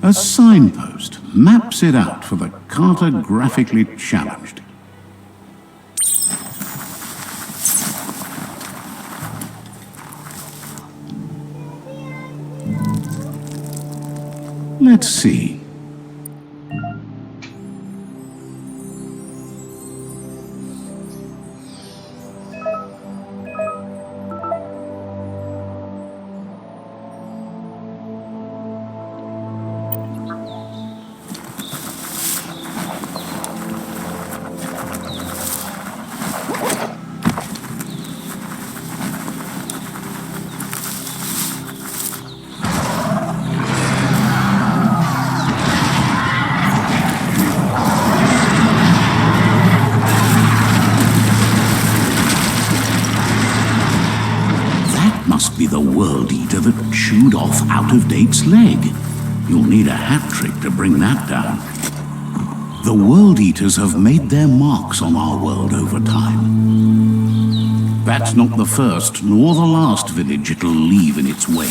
A signpost maps it out for the cartographically challenged. Let's see. Must be the World Eater that chewed off Out-of-Date's leg. You'll need a hat trick to bring that down. The World Eaters have made their marks on our world over time. That's not the first nor the last village it'll leave in its wake.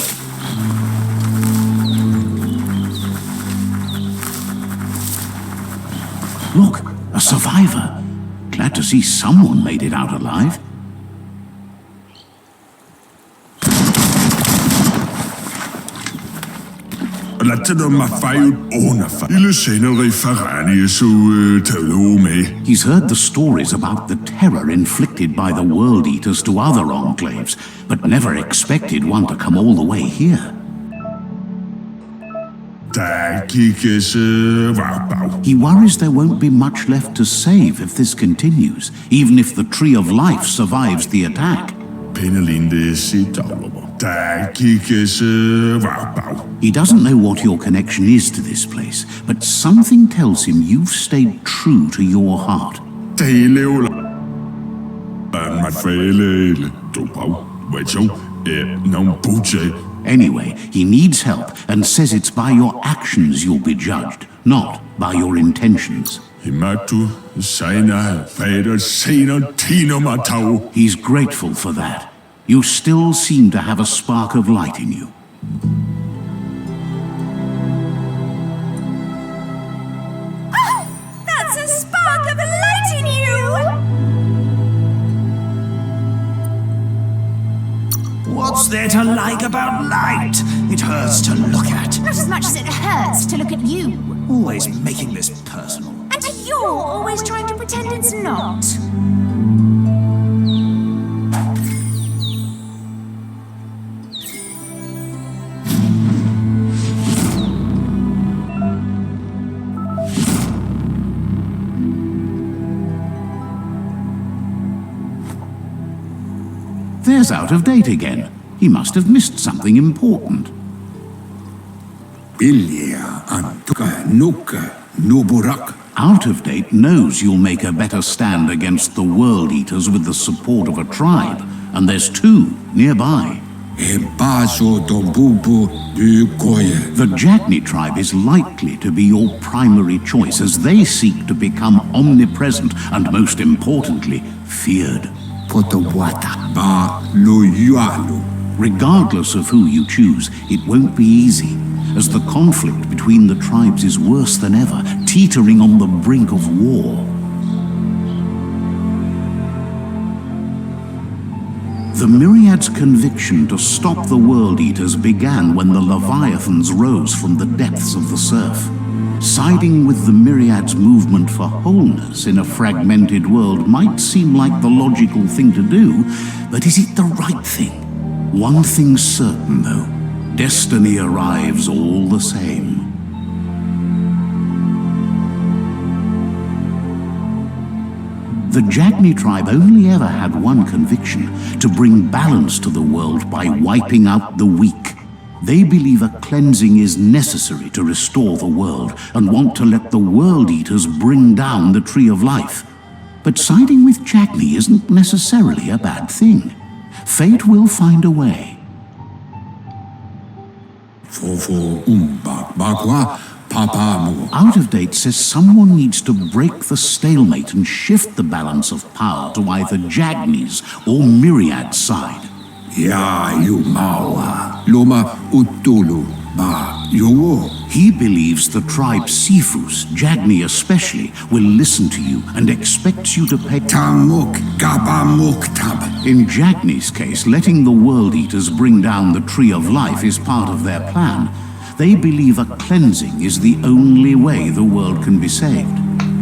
Look, a survivor. Glad to see someone made it out alive. He's heard the stories about the terror inflicted by the World Eaters to other enclaves, but never expected one to come all the way here. He worries there won't be much left to save if this continues, even if the Tree of Life survives the attack. He doesn't know what your connection is to this place, but something tells him you've stayed true to your heart. Anyway, he needs help and says it's by your actions you'll be judged, not by your intentions. He's grateful for that. You still seem to have a spark of light in you. Oh, that's a spark of light in you! What's there to like about light? It hurts to look at. Not as much as it hurts to look at you. Always making this personal. And you're always trying to pretend it's not. There's Out-of-Date again. He must have missed something important. Out-of-Date knows you'll make a better stand against the World Eaters with the support of a tribe, and there's two nearby. The Jagni tribe is likely to be your primary choice as they seek to become omnipresent and, most importantly, feared. Regardless of who you choose, it won't be easy, as the conflict between the tribes is worse than ever, teetering on the brink of war. The Myriad's conviction to stop the World Eaters began when the Leviathans rose from the depths of the surf. Siding with the Myriad's movement for wholeness in a fragmented world might seem like the logical thing to do, but is it the right thing? One thing's certain, though. Destiny arrives all the same. The Jagni tribe only ever had one conviction: to bring balance to the world by wiping out the weak. They believe a cleansing is necessary to restore the world and want to let the World Eaters bring down the Tree of Life. But siding with Jagni isn't necessarily a bad thing. Fate will find a way. Out-of-Date says someone needs to break the stalemate and shift the balance of power to either Jagni's or Myriad's side. Ya Yumawa, Loma Utulu, Ba Yowo. He believes the tribe Sifus, Jagni especially, will listen to you and expects you to pay. Tamuk Gabamuktab. In Jagni's case, letting the World Eaters bring down the Tree of Life is part of their plan. They believe a cleansing is the only way the world can be saved.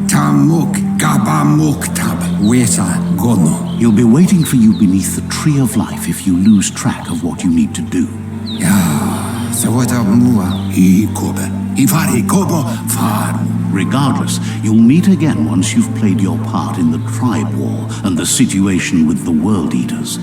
Tamuk Gabamuktab. Weta Gono. He'll be waiting for you beneath the Tree of Life if you lose track of what you need to do. Regardless, you'll meet again once you've played your part in the tribe war and the situation with the World Eaters.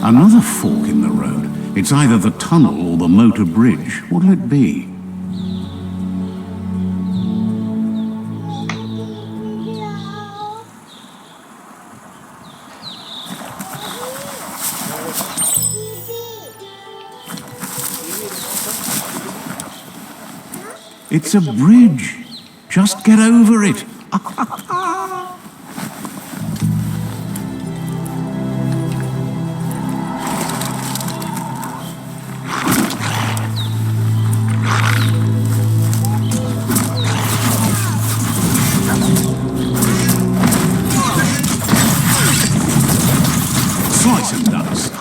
Another fork in the road. It's either the tunnel or the motor bridge. What'll it be? It's a bridge. Just get over it. Slice and dice.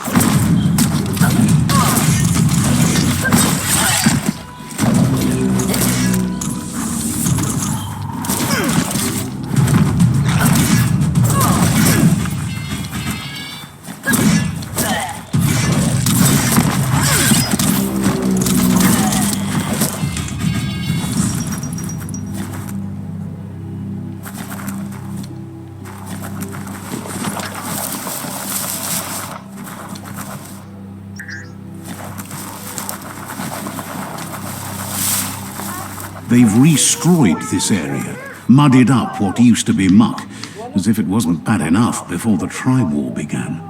They've restrewed this area, muddied up what used to be muck, as if it wasn't bad enough before the tribe war began.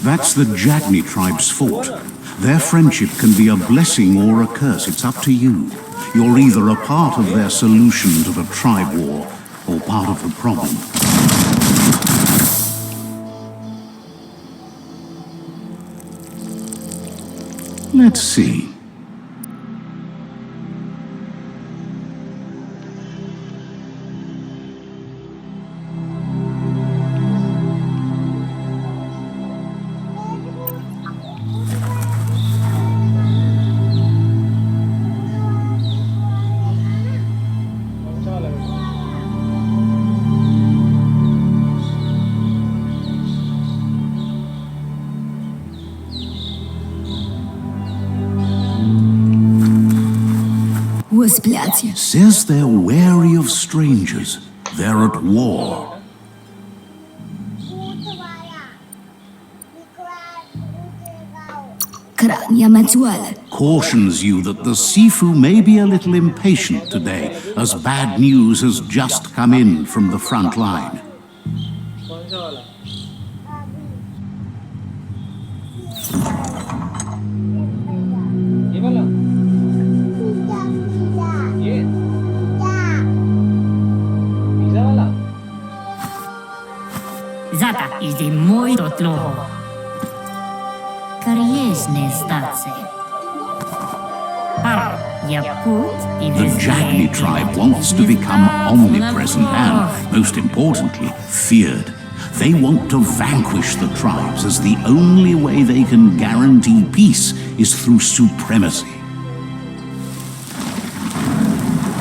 That's the Jagni tribe's fort. Their friendship can be a blessing or a curse. It's up to you. You're either a part of their solution to the tribe war or part of the problem. Let's see. Says they're wary of strangers. They're at war. Cautions you that the Sifu may be a little impatient today, as bad news has just come in from the front line. Zata is the muito tloho. Kariesne stace. The Jagni tribe wants to become omnipresent and, most importantly, feared. They want to vanquish the tribes, as the only way they can guarantee peace is through supremacy.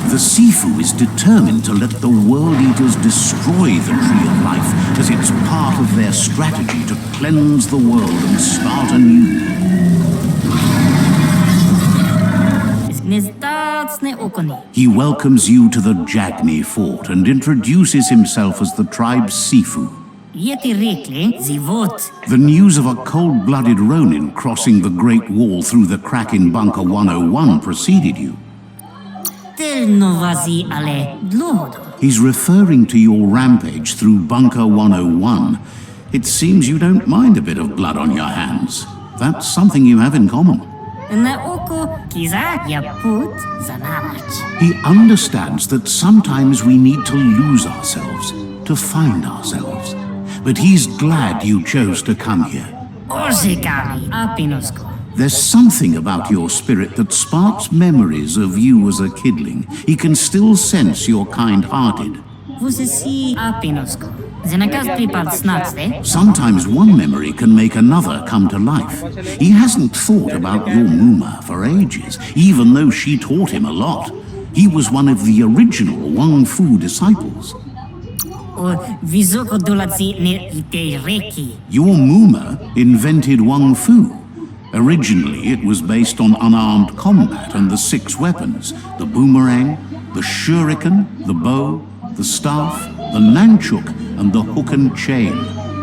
The Sifu is determined to let the World Eaters destroy the Tree of Life, as it's part of their strategy to cleanse the world and start anew. He welcomes you to the Jagni fort and introduces himself as the tribe's Sifu. Yetirikle zivot. The news of a cold-blooded Ronin crossing the Great Wall through the crack in Bunker 101 preceded you. Tel novazi ale dlohodo. He's referring to your rampage through Bunker 101. It seems you don't mind a bit of blood on your hands. That's something you have in common. Na oko kiza yaput zanamach. He understands that sometimes we need to lose ourselves, to find ourselves. But he's glad you chose to come here. Orzekami apinosko. There's something about your spirit that sparks memories of you as a kidling. He can still sense you're kind-hearted. Você si apinosko. Zenakas pripad snatste. Sometimes one memory can make another come to life. He hasn't thought about your Muma for ages, even though she taught him a lot. He was one of the original Wang Fu disciples. O vizoko dolatsi ne ite reki. Your Muma invented Wang Fu. Originally, it was based on unarmed combat and the 6 weapons: the boomerang, the shuriken, the bow, the staff, the nunchuk, and the hook and chain.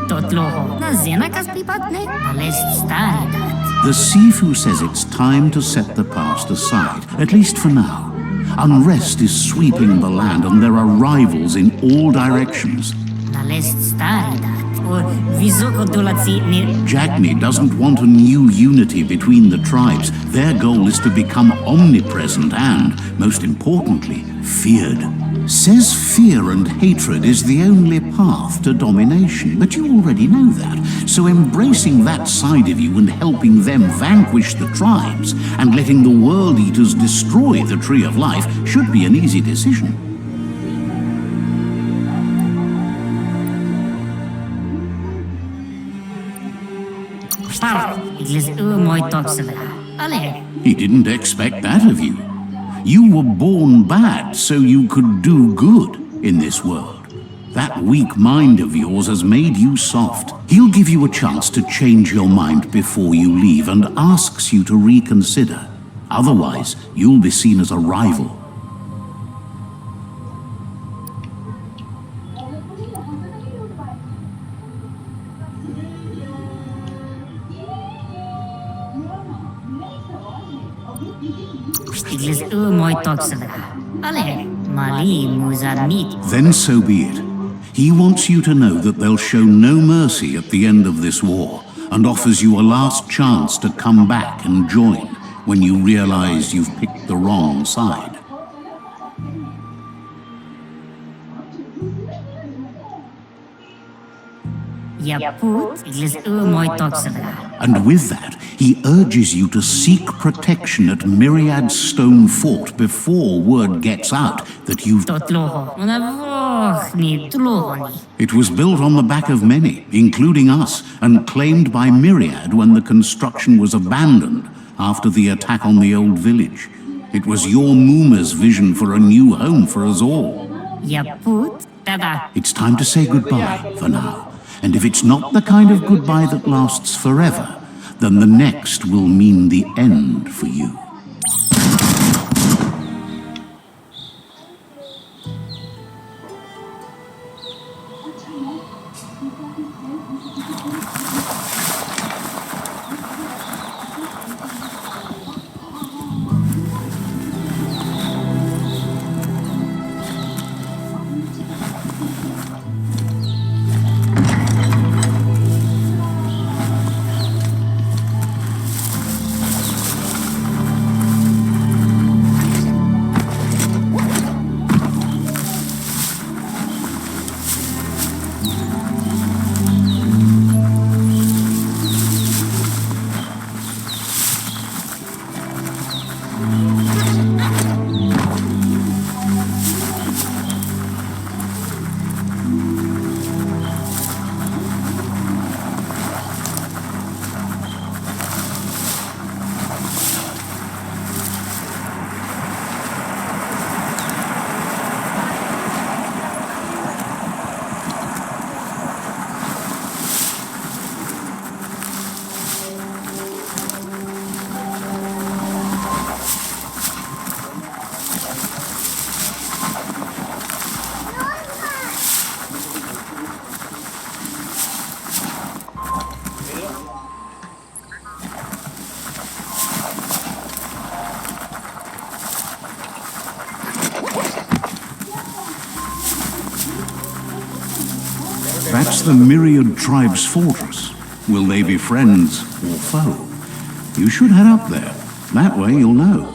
Totloho. Na zenakas pripad ne nalest staridat. The Sifu says it's time to set the past aside, at least for now. Unrest is sweeping the land and there are rivals in all directions. Nalest staridat. O vizoko dolatsi ne. Jagni doesn't want a new unity between the tribes. Their goal is to become omnipresent and, most importantly, feared. Says fear and hatred is the only path to domination, but you already know that. So embracing that side of you and helping them vanquish the tribes and letting the World Eaters destroy the Tree of Life should be an easy decision. Par, iglis moi toksela. Ale. He didn't expect that of you. You were born bad so you could do good in this world. That weak mind of yours has made you soft. He'll give you a chance to change your mind before you leave and asks you to reconsider. Otherwise, you'll be seen as a rival. Iglis moi toksela. Ale. Mali muzarmit. Then so be it. He wants you to know that they'll show no mercy at the end of this war and offers you a last chance to come back and join when you realize you've picked the wrong side. Yaput. Iglis moi toksela. And with that, he urges you to seek protection at Myriad's stone fort before word gets out that you've... Totloho. Una voch ni tlohoni. It was built on the back of many, including us, and claimed by Myriad when the construction was abandoned after the attack on the old village. It was your Muma's vision for a new home for us all. Yaput. Tada. It's time to say goodbye for now. And if it's not the kind of goodbye that lasts forever, then the next will mean the end for you. That's the Myriad Tribe's fortress. Will they be friends or foe? You should head up there. That way you'll know.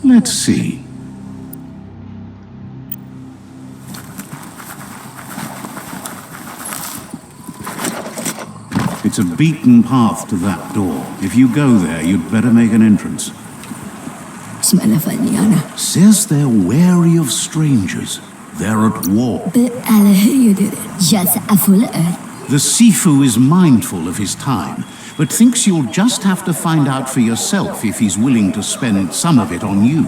Let's see. It's a beaten path to that door. If you go there, you'd better make an entrance. Says they're wary of strangers. They're at war. The Sifu is mindful of his time, but thinks you'll just have to find out for yourself if he's willing to spend some of it on you.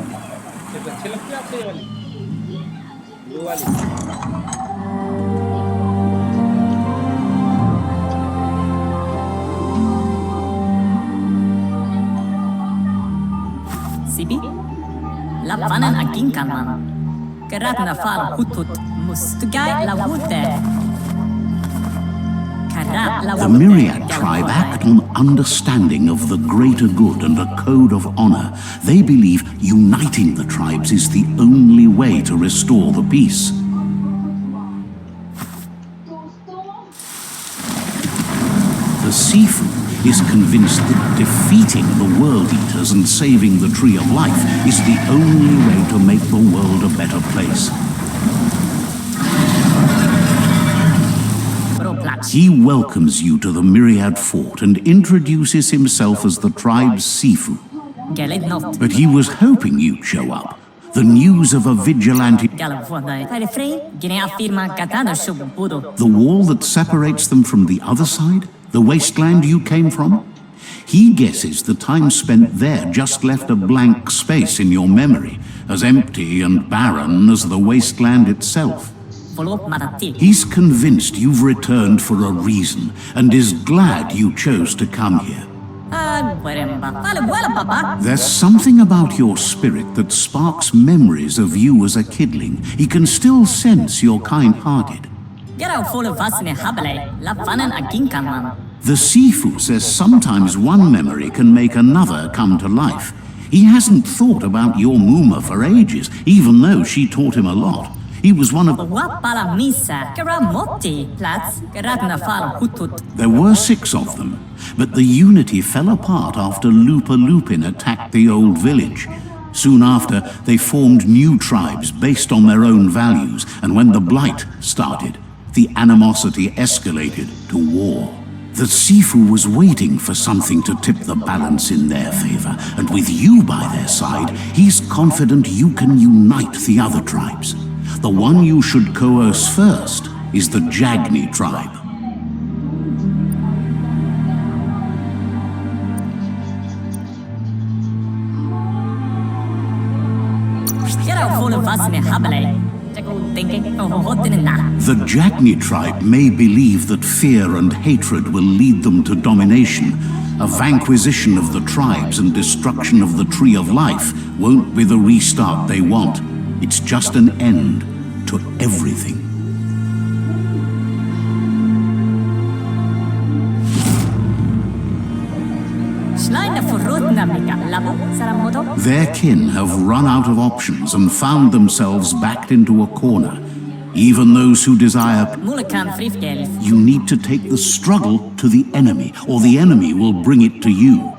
Sibi? Lapanan agingkaman. Kerat na fal hutut mustugay lawute. The Myriad tribe act on understanding of the greater good and a code of honor. They believe uniting the tribes is the only way to restore the peace. The Sifu is convinced that defeating the World Eaters and saving the Tree of Life is the only way to make the world a better place. He welcomes you to the Myriad Fort and introduces himself as the tribe's Sifu. But he was hoping you'd show up. The news of a vigilante... The wall that separates them from the other side? The wasteland you came from? He guesses the time spent there just left a blank space in your memory, as empty and barren as the wasteland itself. He's convinced you've returned for a reason, and is glad you chose to come here. There's something about your spirit that sparks memories of you as a kidling. He can still sense you're kind-hearted. The Sifu says sometimes one memory can make another come to life. He hasn't thought about your Muma for ages, even though she taught him a lot. He was one of... There were 6 of them, but the unity fell apart after Lupa Lupin attacked the old village. Soon after, they formed new tribes based on their own values, and when the Blight started, the animosity escalated to war. The Sifu was waiting for something to tip the balance in their favor, and with you by their side, he's confident you can unite the other tribes. The one you should coerce first is the Jagni tribe. The Jagni tribe may believe that fear and hatred will lead them to domination. A vanquisition of the tribes and destruction of the Tree of Life won't be the restart they want. It's just an end to everything. Their kin have run out of options and found themselves backed into a corner. Even those who desire... You need to take the struggle to the enemy, or the enemy will bring it to you.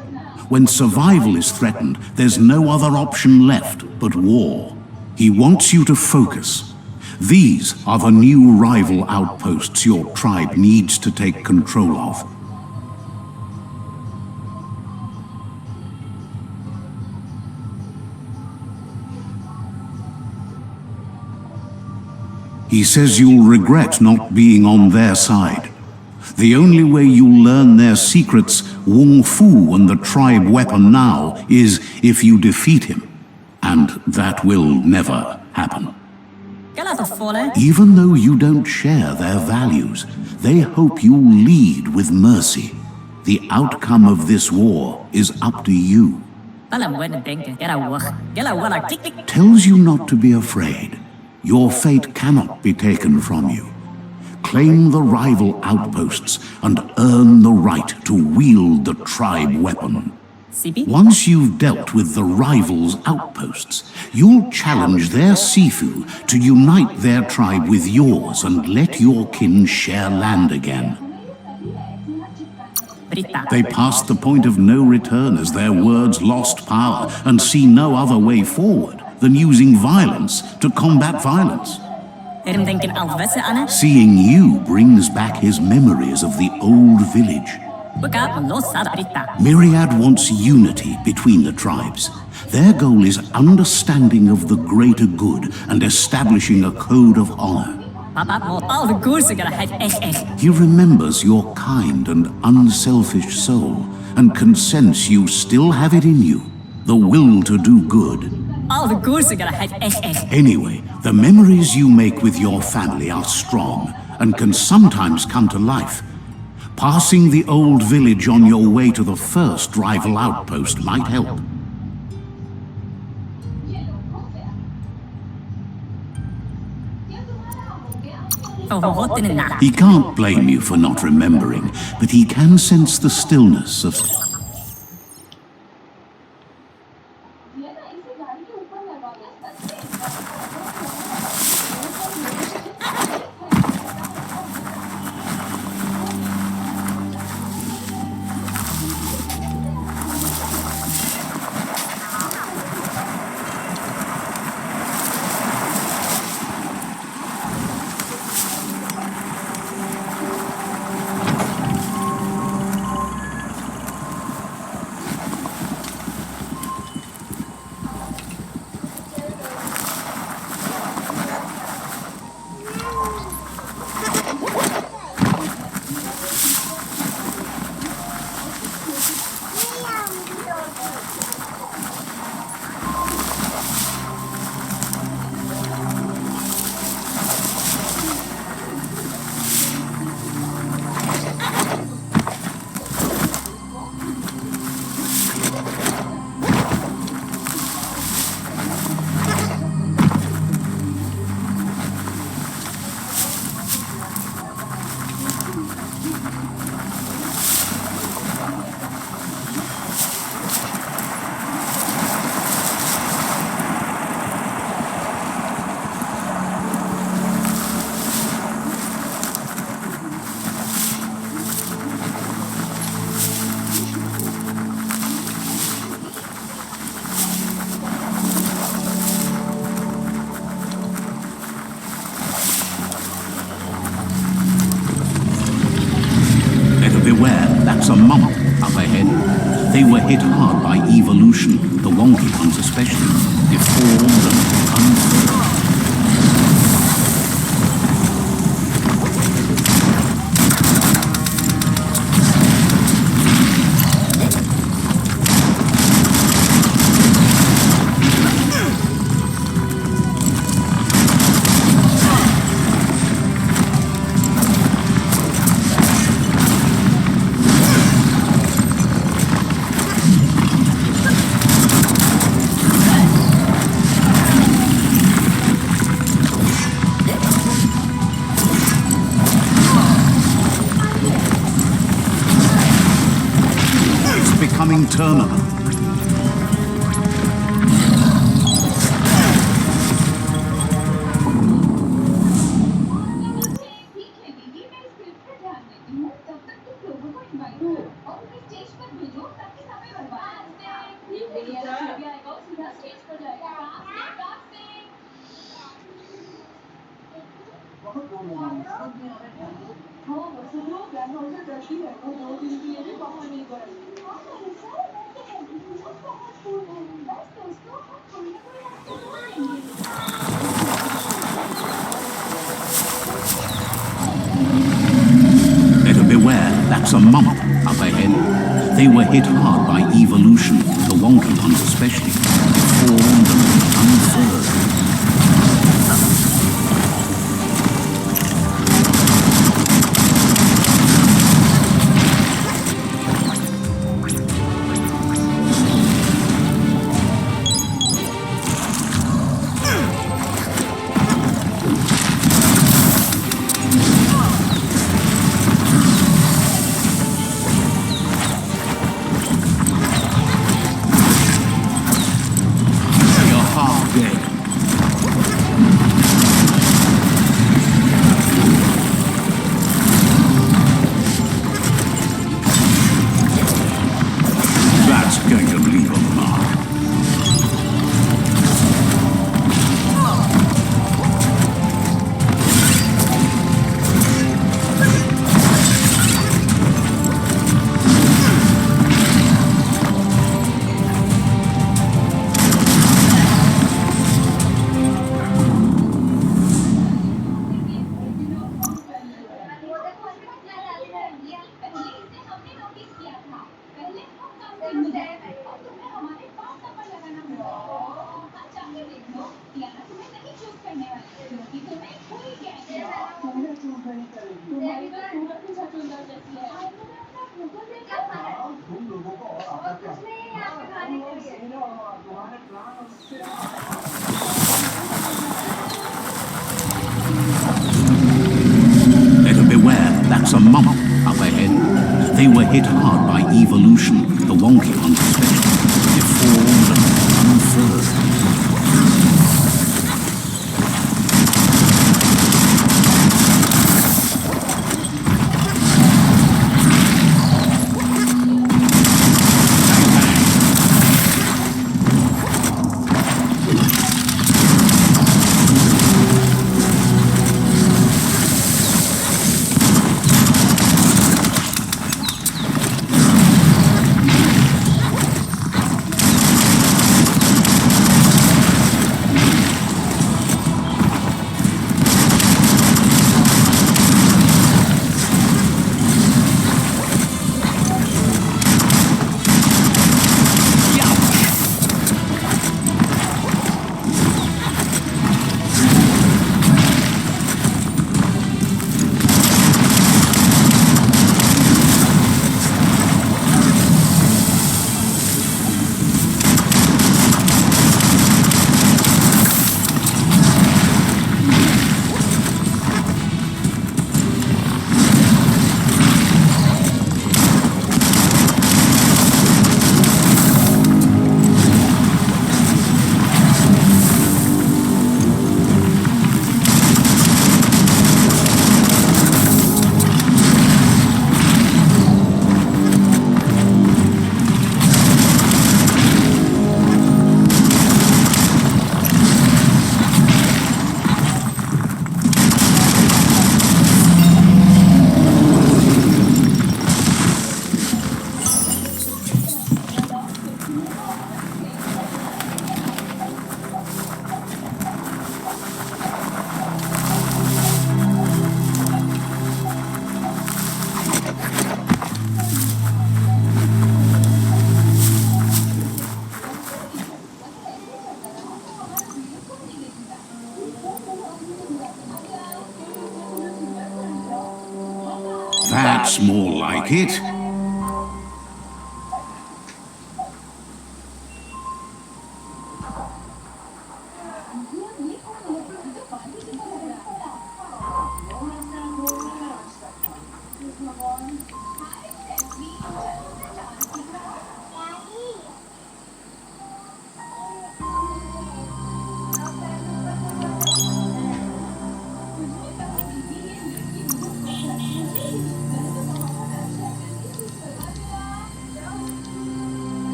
When survival is threatened, there's no other option left but war. He wants you to focus. These are the new rival outposts your tribe needs to take control of. He says you'll regret not being on their side. The only way you'll learn their secrets, Wung Fu and the tribe weapon now, is if you defeat him. And that will never happen. Even though you don't share their values, they hope you'll lead with mercy. The outcome of this war is up to you. Tells you not to be afraid. Your fate cannot be taken from you. claim the rival outposts and earn the right to wield the tribe weapon. Once you've dealt with the rival's outposts, you'll challenge their Sifu to unite their tribe with yours and let your kin share land again. They passed the point of no return as their words lost power and see no other way forward than using violence to combat violence. Seeing you brings back his memories of the old village. Myriad wants unity between the tribes. Their goal is understanding of the greater good and establishing a code of honor. He remembers your kind and unselfish soul and can sense you still have it in you, the will to do good. Anyway, the memories you make with your family are strong and can sometimes come to life. Passing the old village on your way to the first rival outpost might help. He can't blame you for not remembering, but he can sense the stillness of... That's a monk up ahead. They were hit hard by evolution, the wonky ones especially, deformed and unfurled. Tournament. Better beware, that's a monk up ahead. They were hit hard by evolution, the wonky ones especially, deformed and unfurled. Better beware, that's a mump up ahead. They were hit hard by evolution, the wonky ones especially. Deformed and unfurled. That's more like it.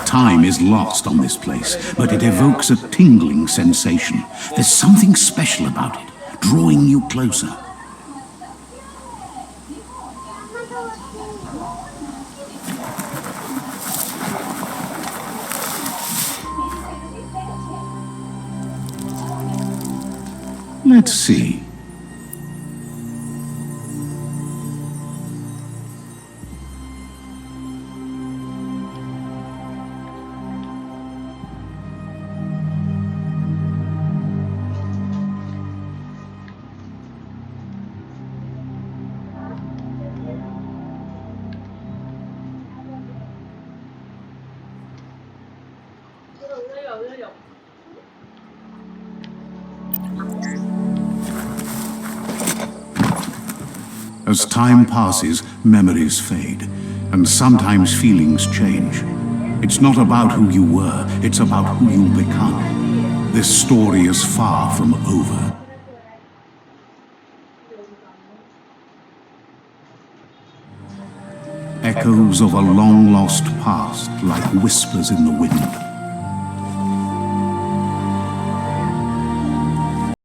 Time is lost on this place, but it evokes a tingling sensation. There's something special about it, drawing you closer. Let's see. As time passes, memories fade, and sometimes feelings change. It's not about who you were, it's about who you'll become. This story is far from over. Echoes of a long-lost past, like whispers in the wind.